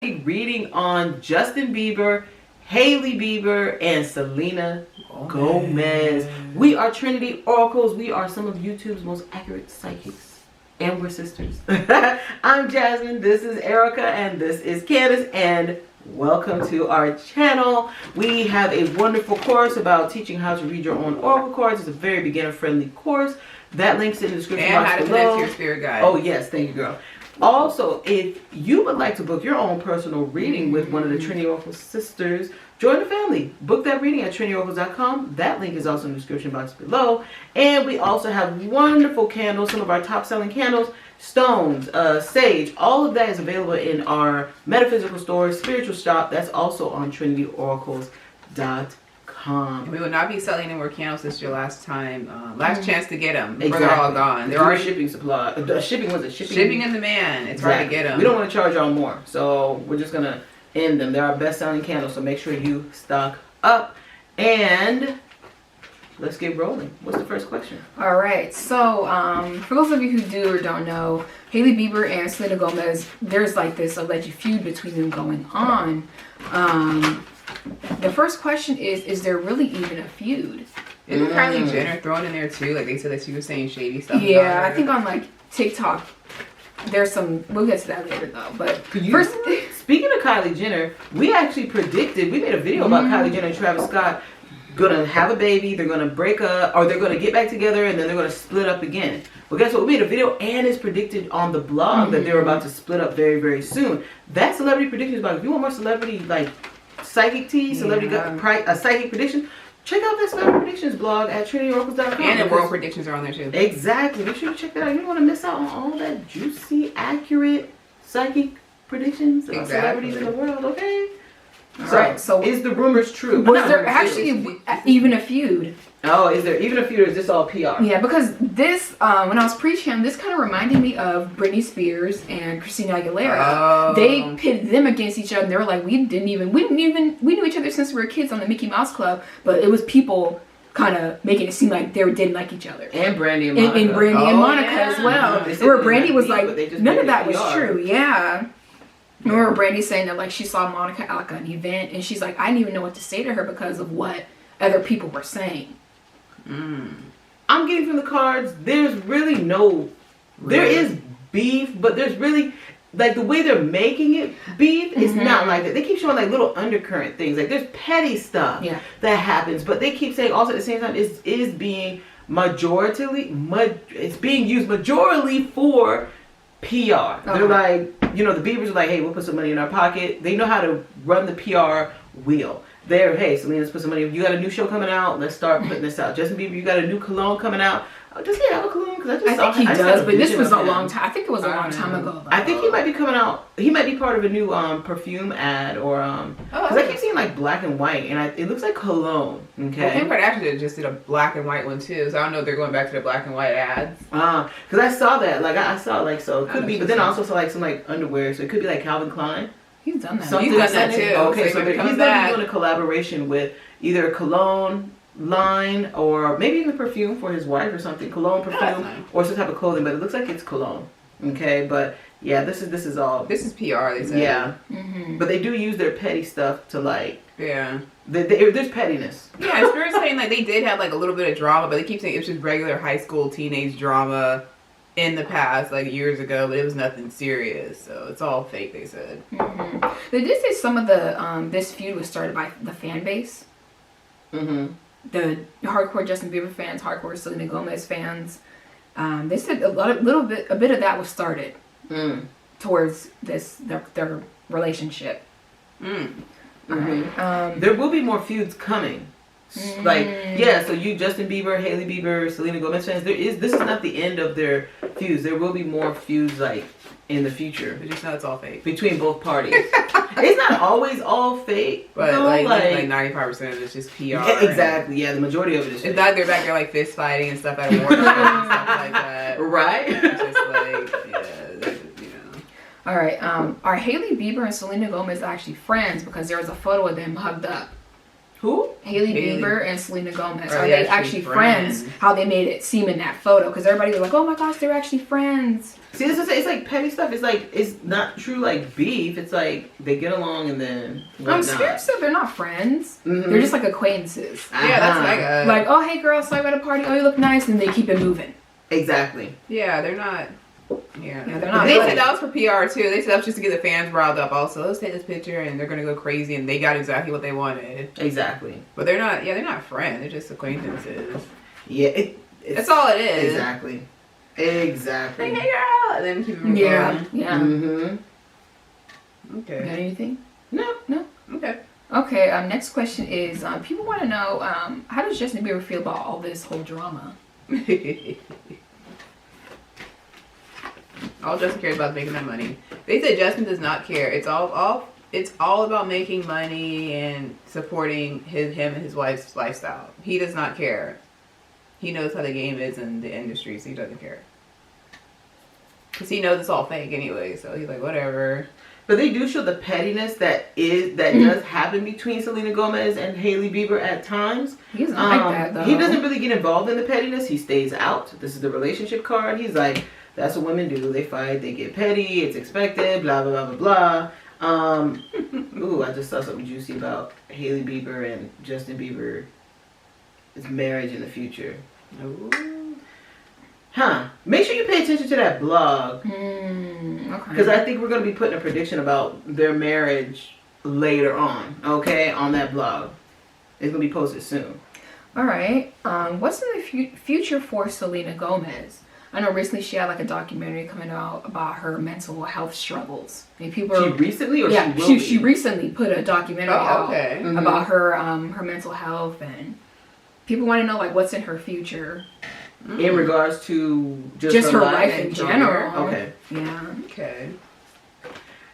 reading on Justin Bieber, Hailey Bieber, and Selena Gomez. We are Trinity Oracles. We are some of YouTube's most accurate psychics. And we're sisters. I'm Jasmine, this is Erica, and this is Candace, and welcome to our channel. We have a wonderful course about teaching how to read your own oracle cards. It's a very beginner-friendly course. That link's in the description box below. And how to connect to your spirit guide. Oh yes, thank you, girl. Also, if you would like to book your own personal reading with one of the Trinity Oracles sisters, join the family. Book that reading at trinityoracles.com. That link is also in the description box below. And we also have wonderful candles, some of our top selling candles, stones, sage. All of that is available in our metaphysical store, spiritual shop. That's also on trinityoracles.com. We will not be selling any more candles. This is your last time, last chance to get them before Exactly. they're all gone. There are shipping supply. Shipping in demand. It's hard to get them. We don't want to charge y'all more, so we're just gonna end them. They're our best selling candles, so make sure you stock up. And let's get rolling. What's the first question? All right. So for those of you who do or don't know, Hailey Bieber and Selena Gomez, there's like this alleged feud between them going on. The first question is there really even a feud? Isn't Kylie Jenner thrown in there too? Like they said that she was saying shady stuff. Yeah, I think on like TikTok, there's some. We'll get to that later though. But first, speaking of Kylie Jenner, we actually predicted. We made a video about Kylie Jenner and Travis Scott gonna have a baby. They're gonna break up, or they're gonna get back together, and then they're gonna split up again. Well, guess what? We made a video, and it's predicted on the blog that they're about to split up very, very soon. That celebrity predictions blog. If you want more celebrity like psychic tea, celebrity psychic prediction, check out that celebrity predictions blog at trinityoracles.com. And the world predictions are on there too. Exactly. Make sure you check that out. You don't want to miss out on all that juicy, accurate psychic predictions about celebrities in the world, okay? So is the rumors true? Was there actually even a feud? Oh, is there even a feud, or is this all PR? Yeah, because this, when I was preaching, this kind of reminded me of Britney Spears and Christina Aguilera. Oh. They pitted them against each other, and they were like, we knew each other since we were kids on the Mickey Mouse Club, but it was people kind of making it seem like they didn't like each other. And Brandy and Monica. And Brandy and Monica as well. Where Brandy was like, none of that was true. Yeah. I remember Brandy saying that like she saw Monica at like an event, and she's like, I didn't even know what to say to her because of what other people were saying. I'm getting from the cards, there's really no, there is beef, but there's really, like the way they're making it beef, it's not like that. They keep showing like little undercurrent things, like there's petty stuff that happens, but they keep saying also at the same time is being it's being used majorly for PR. They're like, you know, the Biebers are like, hey, we'll put some money in our pocket. They know how to run the PR wheel. Hey, Selena's put some money. You got a new show coming out. Let's start putting this out. Justin Bieber, you got a new cologne coming out. Does he have a cologne? Because I think he does, but this was a long time. I think it was a long time ago. I think he might be coming out. He might be part of a new perfume ad, or because I keep seeing like black and white, and it looks like cologne. Okay. Well, Kim Kardashian just did a black and white one too, so I don't know if they're going back to the black and white ads. Because I saw that. Like I saw like, so it could be, but then I also saw like some like underwear, so it could be like Calvin Klein. He's done that. He's done that too. Okay, so he's going to be doing a collaboration with either a cologne line or maybe even perfume for his wife or something. Cologne, perfume, or some type of clothing. But it looks like it's cologne. Okay, but yeah, this is all. This is PR. They said. Yeah, but they do use their petty stuff to like. Yeah. There's pettiness. Yeah, Spirit's saying like they did have like a little bit of drama, but they keep saying it was just regular high school teenage drama in the past, like years ago, but it was nothing serious, so it's all fake, they said. They did say some of the this feud was started by the fan base. The hardcore Justin Bieber fans, hardcore Selena Gomez fans. They said a bit of that was started towards their relationship. There will be more feuds coming. Like, yeah, so you, Justin Bieber, Hailey Bieber, Selena Gomez fans, this is not the end of their feuds. There will be more feuds, like, in the future. But just know it's all fake. Between both parties. It's not always all fake. But, no, like 95% of it's just PR. Yeah, exactly, yeah, the majority of it is fake. It's not they're back there, like, fist fighting and stuff at a war and stuff like that. Right? It's just, like, yeah, you know. All right, are Hailey Bieber and Selena Gomez actually friends? Because there was a photo of them hugged up. Who? Hailey Hailey. Bieber and Selena Gomez. Are Are they they actually actually friends? friends? How they made it seem in that photo. Because everybody was like, oh my gosh, they're actually friends. See, this is it's like petty stuff. It's like it's not true like beef. It's like they get along and then whatnot. Spirit said they're not friends. Mhm. They're just like acquaintances. Yeah, that's Uh-huh. like a... Like, oh, hey girl, saw you at a party. Oh, you look nice. And they keep it moving. Exactly. Yeah, they're not... Yeah, Yeah, they're not They friends. said that was for PR too. They said that was just to get the fans riled up. Also, let's take this picture, and they're gonna go crazy, and they got exactly what they wanted. Exactly. But they're not. Yeah, they're not friends. They're just acquaintances. Yeah. It's That's all it is. Exactly. Like, Exactly. hey girl, and then keep it moving. Yeah. Yeah. Mm-hmm. Got Okay. anything? No. Okay. Okay, next question is, people want to know, how does Justin Bieber feel about all this whole drama? All Justin cares about is making that money. They said Justin does not care. It's all about making money and supporting him and his wife's lifestyle. He does not care. He knows how the game is in the industry, so he doesn't care. Cause he knows it's all fake anyway, so he's like, whatever. But they do show the pettiness that does happen between Selena Gomez and Hailey Bieber at times. He doesn't like that, though. He doesn't really get involved in the pettiness. He stays out. This is the relationship card. He's like, that's what women do. They fight. They get petty. It's expected. Blah blah blah blah blah. Ooh, I just saw something juicy about Hailey Bieber and Justin Bieber's marriage in the future. Ooh. Huh. Make sure you pay attention to that blog. Okay. Because I think we're going to be putting a prediction about their marriage later on, okay, on that blog. It's going to be posted soon. All right. What's in the future for Selena Gomez? I know recently she had like a documentary coming out about her mental health struggles. I mean, people She recently or yeah, she will be? she recently put a documentary out Okay. Mhm. about her mental health, and people want to know like what's in her future. In regards to Just her life and in career? general. Okay. Yeah. Okay.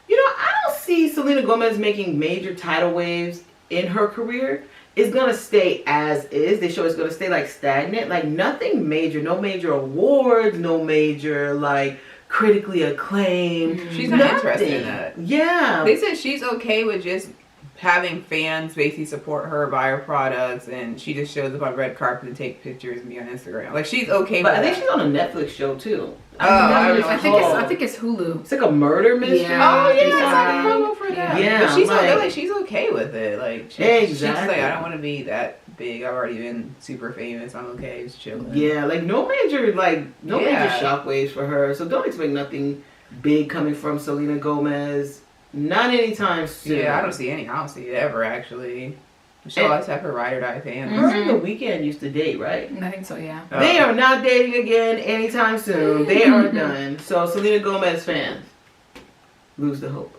You know, I don't see Selena Gomez making major tidal waves in her career. It's going to stay as is. They show it's going to stay like stagnant. Like nothing major. No major awards. No major like critically acclaimed. She's not interested in that. Yeah. They said she's okay with just having fans basically support her, buy her products, and she just shows up on red carpet and take pictures and be on Instagram. Like she's okay But with I think that. she's on a Netflix show too. Oh, I don't know. I think it's Hulu. It's like a murder mystery. Yeah. Oh yeah, it's Yeah. like a promo for that. Yeah, but she's like- like she's okay with it. Like she's like, Exactly. I don't want to be that big. I've already been super famous. I'm okay. Just chilling. Yeah, like no major Yeah. shockwaves for her. So don't expect nothing big coming from Selena Gomez. Not anytime soon. Yeah, I don't see it ever actually. She'll always have her ride or die fans. Her and The Weeknd used to date, right? I think so, yeah. Oh. They are not dating again anytime soon. They are done. So Selena Gomez fans, lose the hope.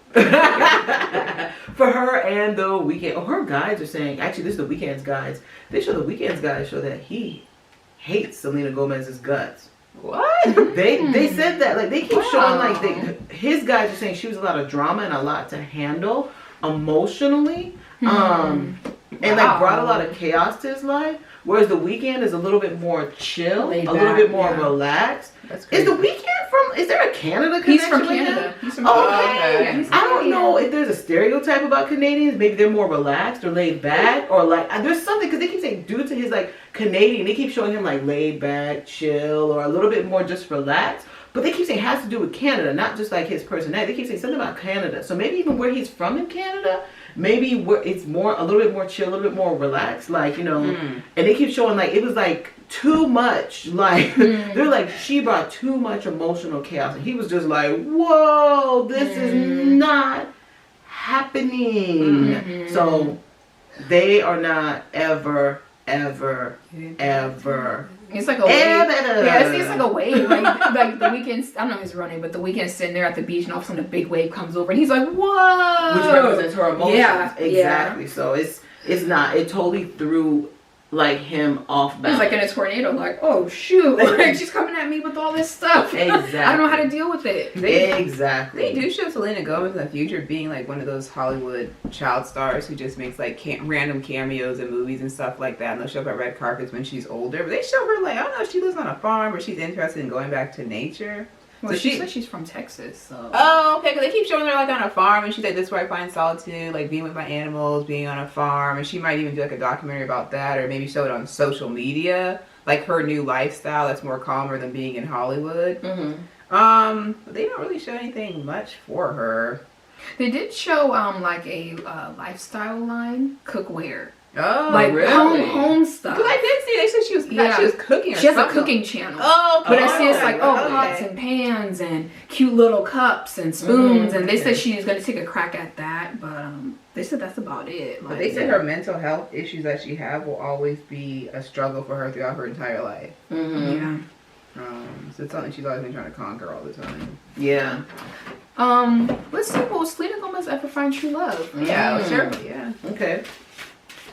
For her and The Weeknd. Oh, her guides are saying, actually this is The Weeknd's guides. They show The Weeknd's guides show that he hates Selena Gomez's guts. What? They said that. Like they keep showing Wow. like his guys are saying she was a lot of drama and a lot to handle emotionally. And like brought a lot of chaos to his life. Whereas The Weeknd is a little bit more chill, Laid a little back, bit more yeah. relaxed. That's Is crazy. The Weeknd from? Is there a Canada connection? He's from with him? Canada. He's from Okay. Oh, Yeah, he's I don't Canadian. know if there's a stereotype about Canadians. Maybe they're more relaxed or laid back, or like there's something because they keep saying due to his like Canadian, they keep showing him like laid back, chill, or a little bit more just relaxed. But they keep saying it has to do with Canada, not just like his personality. They keep saying something about Canada. So maybe even where he's from in Canada, maybe where it's more a little bit more chill, a little bit more relaxed, like and they keep showing like it was like too much, like they're like she brought too much emotional chaos, and he was just like, whoa, this is not happening. So they are not ever. It's like a wave. Ever. Yeah, it's like a wave. Like The Weeknd's, I don't know if he's running, but The Weeknd's sitting there at the beach, and all of a sudden a big wave comes over, and he's like, whoa! Which represents her emotions. Yeah, exactly. So it's not. It totally threw like him off He's balance. like in a tornado, like, oh shoot, like, she's coming at me with all this stuff. Exactly. I don't know how to deal with it. Exactly. They do show Selena Gomez in the future being like one of those Hollywood child stars who just makes like random cameos in movies and stuff like that. And they'll show up at red carpets when she's older. But they show her like, I don't know, she lives on a farm or she's interested in going back to nature. Well, So she said she's from Texas, so. Oh, okay, because they keep showing her like on a farm, and she's like, this is where I find solitude, like being with my animals, being on a farm, and she might even do like a documentary about that, or maybe show it on social media, like her new lifestyle that's more calmer than being in Hollywood. But they don't really show anything much for her. They did show like a lifestyle line, cookware. Oh, like really? home stuff. Because I did see they said she was cooking. Or she has something. a cooking channel. Oh, okay. But I see it's like pots and pans and cute little cups and spoons, and they said she's gonna take a crack at that, but they said that's about it. But they said her mental health issues that she have will always be a struggle for her throughout her entire life. Yeah. So it's something she's always been trying to conquer all the time. Yeah. Let's see. Will Selena Gomez ever find true love? Yeah, sure. Yeah. Okay.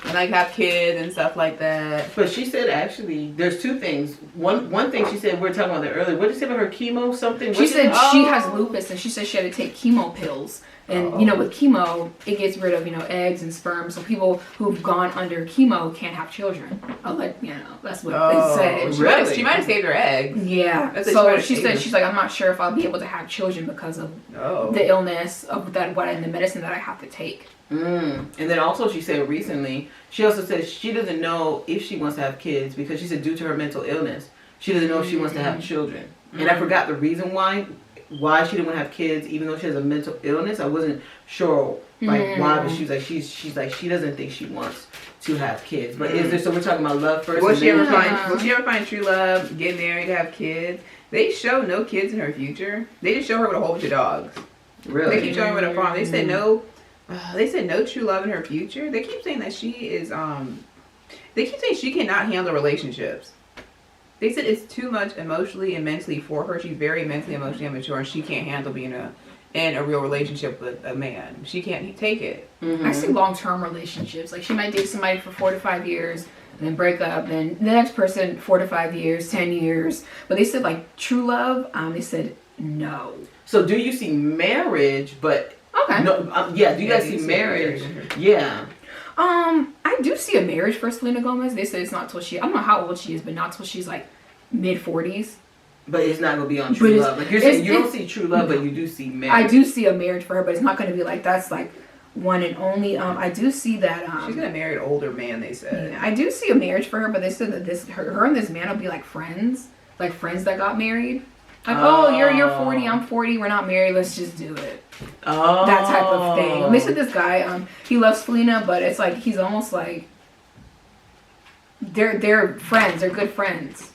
And like have kids and stuff like that. But she said actually, there's two things. One thing she said, we were talking about that earlier. What did she say about her chemo? Something. She said she has lupus, and she said she had to take chemo pills. And you know, with chemo, it gets rid of eggs and sperm. So people who've gone under chemo can't have children. That's what they said. Really? She might have saved her eggs. Yeah. So she said she's like, I'm not sure if I'll be able to have children because of the illness of that, and the medicine that I have to take. And then also she said recently, she also said she doesn't know if she wants to have kids because she said due to her mental illness, she doesn't know if she wants to have children. And I forgot the reason why she didn't want to have kids, even though she has a mental illness. I wasn't sure why, but she was like she's like she doesn't think she wants to have kids. But is there? So we're talking about love first. Will she ever find true love? Get married, have kids? They show no kids in her future. They just show her with a whole bunch of dogs. Really? They keep showing her with a farm. They said no. They said no true love in her future. They keep saying that she is. They keep saying she cannot handle relationships. They said it's too much emotionally and mentally for her. She's very mentally, emotionally immature, and she can't handle being in a real relationship with a man. She can't take it. I see long-term relationships. Like she might date somebody for 4 to 5 years, and then break up. Then the next person 4 to 5 years, 10 years. But they said like true love. They said no. So do you see marriage? But okay. No. Yeah. Do you guys see marriage? Yeah. I do see a marriage for Selena Gomez. They said it's not till I don't know how old she is, but not till she's like mid-40s. But it's not gonna be on true love. Like you're saying, you don't see true love, but you do see marriage. I do see a marriage for her, but it's not gonna be like that's like one and only. I do see that she's gonna marry an older man. They said. Yeah, I do see a marriage for her, but they said that her and this man will be like friends that got married. Like, you're 40, I'm 40, we're not married, let's just do it. That type of thing. And they said this guy, he loves Selena, but it's like he's almost like they're friends, they're good friends.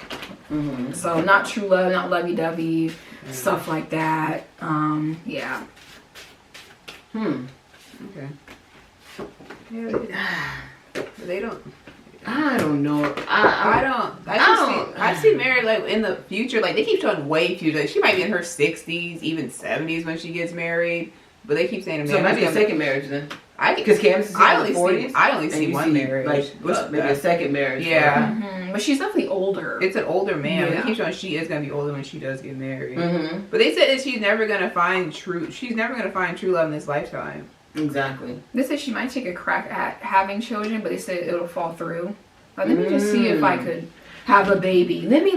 So not true love, not lovey-dovey, stuff like that. Yeah. Okay. Yeah, they don't. I don't know. I see Mary like in the future. Like they keep showing way future. Like, she might be in her 60s, even 70s when she gets married. But they keep saying, so it might be a second marriage then. Because Candace is in her 40s. I only see one marriage. Like maybe a second marriage. Yeah. But she's definitely older. It's an older man. Yeah. They keep showing she is gonna be older when she does get married. But they said that she's never gonna find true love in this lifetime. Exactly. They said she might take a crack at having children, but they said it'll fall through. Like, let me just see if I could have a baby. Let me,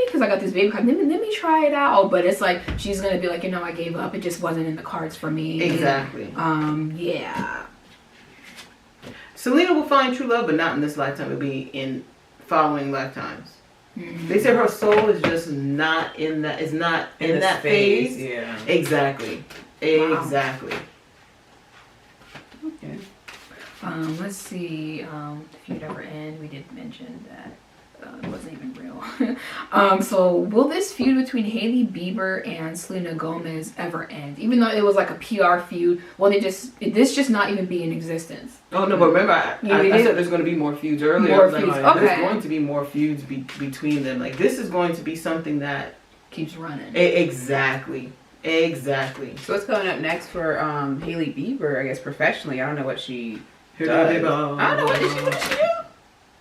because I got this baby card. Let me try it out. But it's like she's gonna be like, I gave up. It just wasn't in the cards for me. Exactly. Yeah. Selena will find true love, but not in this lifetime. It'll be in following lifetimes. They said her soul is just not in that. Is not in that phase. Yeah. Exactly. Wow. Exactly. Okay. Let's see. If you'd ever end, we did mention that it wasn't even real. So will this feud between Hailey Bieber and Selena Gomez ever end? Even though it was like a PR feud, will this just not even be in existence? Oh no, but remember I said there's going to be more feuds earlier. More feuds. Okay. There's going to be more feuds between them. Like this is going to be something that keeps running. Exactly. So what's coming up next for Hailey Bieber? I guess professionally, I don't know what she does. I don't know what does she do?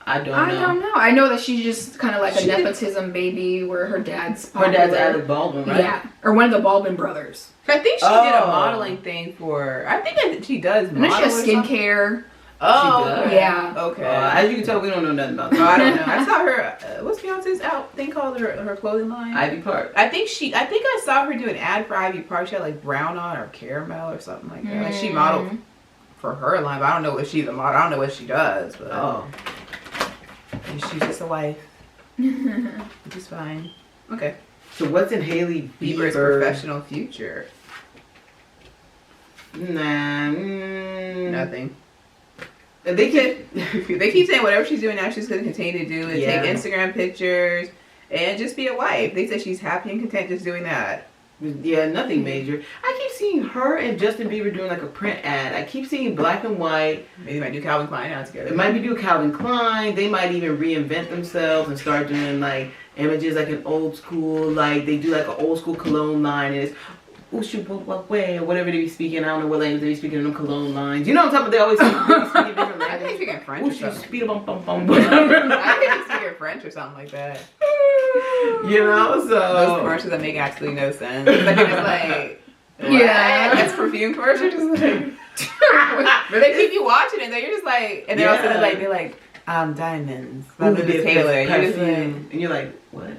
I don't know. I know that she's just kind of like a nepotism baby, where her dad's Alec Baldwin, right? Yeah, or one of the Baldwin brothers. I think she did a modeling thing for. I think that she does. And then she has skincare. Oh, She does? okay. Yeah. Okay. As you can tell, we don't know nothing about Oh, I don't that. know. I saw her. What's Beyonce's out thing called? Her clothing line. Ivy Park. I think I saw her do an ad for Ivy Park. She had like brown on or caramel or something like that. Like she modeled for her line, but I don't know if she's a model. I don't know what she does, but she's just a wife, which is fine. Okay. So what's in Hailey Bieber's professional future? Nah. Nothing. They keep They keep saying whatever she's doing now, she's going to continue to do and Yeah. take Instagram pictures and just be a wife. They said she's happy and content just doing that. Yeah, nothing major. I keep seeing her and Justin Bieber doing like a print ad. I keep seeing black and white. Maybe they might do Calvin Klein now together. It might be do Calvin Klein. They might even reinvent themselves and start doing like images like an old school, like they do like an old school cologne line and it's way or whatever they be speaking. I don't know what language they be speaking in them cologne lines. You know what I'm talking about? They always speak different I think languages. speaking French or something. Speed bum bum bum. I think he's speaking French or something like that. You know, Those so commercials that make absolutely no sense. Like you're just like, what? Yeah. That's perfume commercial. Just like, but they keep you watching it. Though you're just like, and they're also they're like diamonds. Ooh, Liz Taylor. And you're just like, perfume. And you're like, what?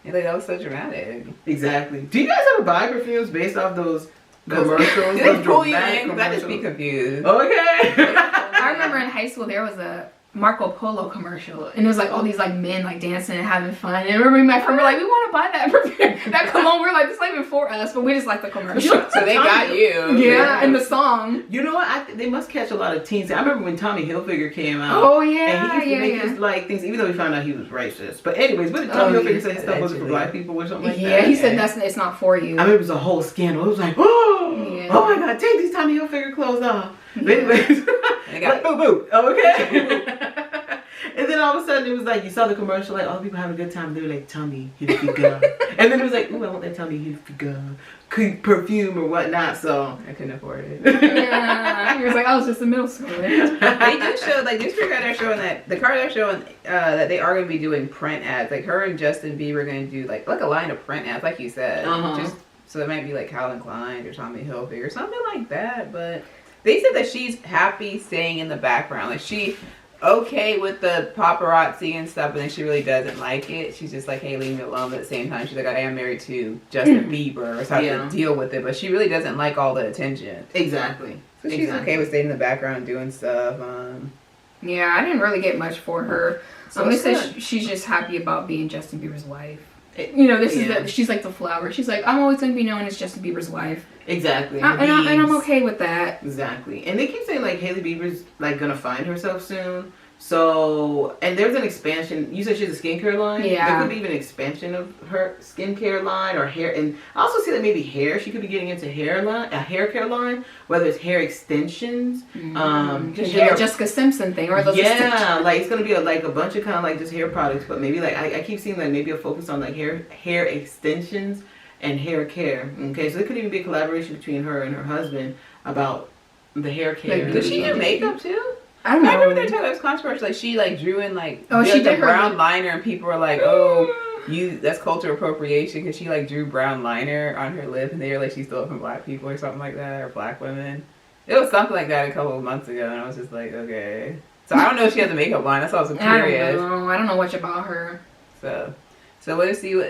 you're like, that was so dramatic. Exactly. Do you guys ever buy perfumes based off those commercials? Do Those they pull you dramatic in? Because I just be commercials? confused. Okay. I remember in high school there was a Marco Polo commercial, and it was like all these like men like dancing and having fun. And I remember me and my friend were like, we want to buy that perfume, that cologne. We're like, it's not even for us, but we just like the commercial. So they got you. Yeah, and the song. You know what? They must catch a lot of teens. I remember when Tommy Hilfiger came out. Oh And he yeah, used to make yeah. his like things, even though we found out he was racist. But anyways, what did Tommy Hilfiger say? His stuff wasn't for allegedly. black people or something like Yeah, that? he said it's not for you. I mean, it was a whole scandal. It was like, oh, Yeah. oh my God, take these Tommy Hilfiger clothes off. But anyways, And they got boo boo. Okay. And then all of a sudden it was like you saw the commercial, like all the people having a good time. They were like Tommy Hilfiger, and then it was like, ooh, I want that Tommy Hilfiger perfume or whatnot. So I couldn't afford it. Yeah, he was like, I was just in middle school. They do show, like, this week they're showing that, the card they're showing that they are going to be doing print ads. Like, her and Justin Bieber are going to do, like a line of print ads, like you said. Just so it might be, like, Calvin Klein or Tommy Hilfiger or something like that. But they said that she's happy staying in the background. Like, she okay with the paparazzi and stuff, but then she really doesn't like it. She's just like, hey, leave me alone. But at the same time, she's like, I am married to Justin Bieber, so I have to deal with it. But she really doesn't like all the attention. exactly. So she's okay with staying in the background and doing stuff. Yeah, I didn't really get much for her. So They it's said good. she's just happy about being Justin Bieber's wife. You know, this is she's like the flower. She's like, I'm always going to be known as Justin Bieber's wife. Exactly. And I'm okay with that. Exactly. And they keep saying like Hailey Bieber's like gonna find herself soon. So, and there's an expansion. You said she's a skincare line? Yeah. There could be even an expansion of her skincare line or hair. And I also see that maybe hair. She could be getting into a hair care line, whether it's hair extensions. The Jessica Simpson thing. Or those like it's going to be a bunch of kind of like just hair products. But maybe like, I keep seeing like maybe a focus on like hair extensions and hair care. Okay, so it could even be a collaboration between her and her husband about the hair care. Does she do makeup too? I don't know. I remember they talking about this controversy. Like she like drew in like she the did her brown lip. liner, and people were like, "Oh, that's cultural appropriation," because she like drew brown liner on her lip, and they were like, she stole it from black people or something like that, or black women. It was something like that a couple of months ago, and I was just like, okay. So I don't know if she has a makeup line. That's why I was so curious. I don't know much about her. So let's see what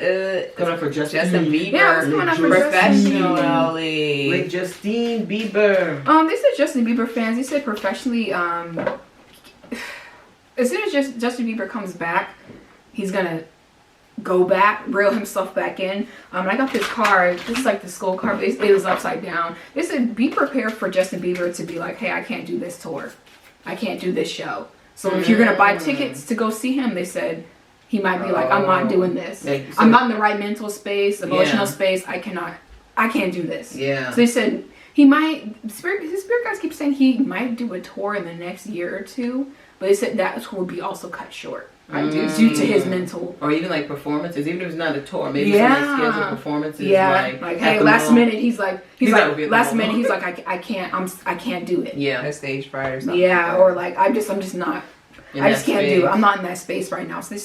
coming up for Justin Bieber. Yeah, what's coming up for professionally. With Justine Bieber. They said Justin Bieber fans. They said professionally. As soon as Justin Bieber comes back, he's gonna go back, reel himself back in. I got this card. This is like the skull card, but it was upside down. They said be prepared for Justin Bieber to be like, hey, I can't do this tour. I can't do this show. So if you're gonna buy tickets to go see him, they said he might be like, I'm not doing this. I'm not in the right mental space, emotional space. I can't do this. Yeah. So they said he might. His spirit guys keep saying he might do a tour in the next year or two, but they said that tour would be also cut short due to his mental. Or even like performances, even if it's not a tour, maybe some like scheduled performances. Like hey, last minute he's like last minute he's like I can't do it. Yeah. A stage fright or something. Yeah, or like I'm just not. I just can't do it. I'm not in that space right now. So they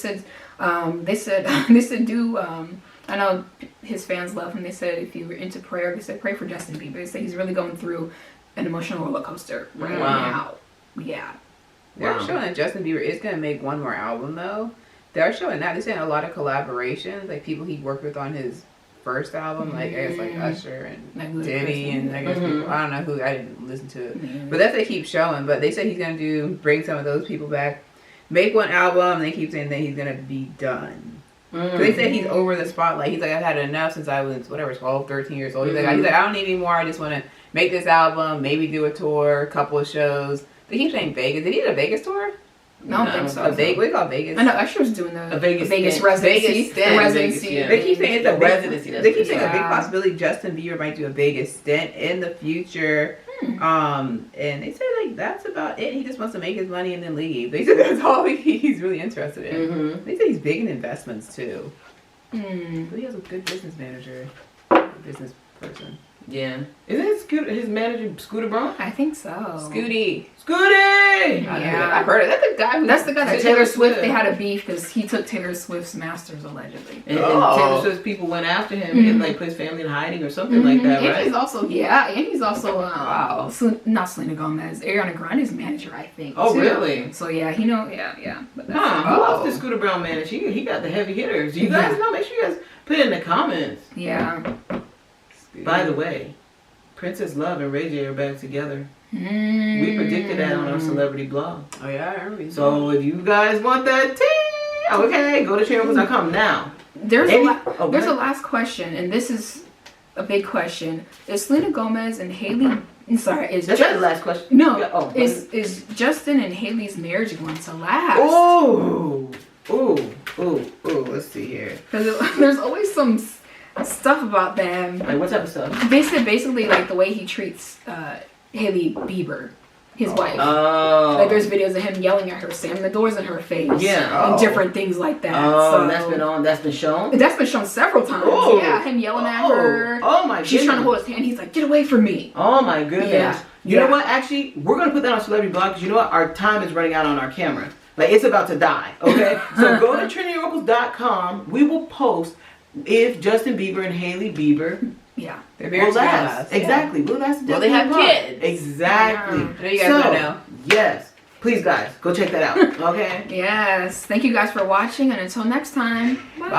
said do. I know his fans love him. They said if you were into prayer, they said pray for Justin Bieber. They said he's really going through an emotional roller coaster right now. Yeah. They're Wow. showing that Justin Bieber is going to make one more album, though. They're showing that. They're saying a lot of collaborations, like people he worked with on his first album, like I guess like Usher and Like Diddy, and I guess Mhm. people, I don't know who, I didn't listen to it. But that's what they keep showing. But they said he's going to bring some of those people back, make one album, and they keep saying that he's going to be done. Cause they said he's over the spotlight. He's like, I've had enough since I was, 12, 13 years old. He's like, I don't need any more. I just want to make this album, maybe do a tour, a couple of shows. They keep saying Vegas. Did he do a Vegas tour? No, I don't think so. What do you call Vegas? I know Usher was doing the Vegas stint. residency. Vegas stint. The residency. Vegas, yeah. They keep saying it's a residency. They keep saying a big Yeah. possibility Justin Bieber might do a Vegas stint in the future. And they say like that's about it. He just wants to make his money and then leave. They said that's all he's really interested in. Mm-hmm. They say he's big in investments too. Mm. But he has a good business manager, business person. Yeah. Isn't his manager Scooter Braun? I think so. Scooty. Scooty! Yeah. I've heard of it. That's the guy who. That's the guy that Taylor Taylor Swift, Swift. they had a beef because he took Taylor Swift's masters allegedly. And Oh. Taylor Swift's people went after him and like put his family in hiding or something like that, And right? he's also, Wow. not Selena Gomez, Ariana Grande's manager, I think. Oh, too. really? So yeah, yeah. But that's Who else did Scooter Braun manage? He got the heavy hitters. You guys know? Make sure you guys put it in the comments. yeah. By the way, Princess Love and Ray J are back together. Mm. We predicted that on our celebrity blog. Oh yeah, I remember. So if you guys want that tea, okay, go to TrinityOracles.com now. There's Go there's a ahead. last question, and this is a big question. Is Selena Gomez and Hailey? Sorry, is That's not the last question. no? Yeah, oh, is Justin and Hailey's marriage going to last? Ooh. Let's see here. Because there's always some stuff about them. Like what type of stuff? They said basically like the way he treats Hailey Bieber, his wife. Oh. Like there's videos of him yelling at her, slamming the doors in her face. Yeah. And different things like that. Oh, So that's been shown? that's been shown several times. Oh. Yeah, him yelling at her. Oh my She's trying to goodness. hold his hand. He's like, get away from me. Oh my goodness. Yeah. You know what? Actually, we're going to put that on Celebrity Blog because you know what? Our time is running out on our camera. Like, it's about to die, okay? So go to TrinityOracles.com. We will post if Justin Bieber and Hailey Bieber Yeah. They're will married to last. us. Exactly. Will last. Will they have kids? Exactly. Yeah. I know you guys want to know. Yes. Please, guys, go check that out, okay? Yes. Thank you guys for watching, and until next time. Bye.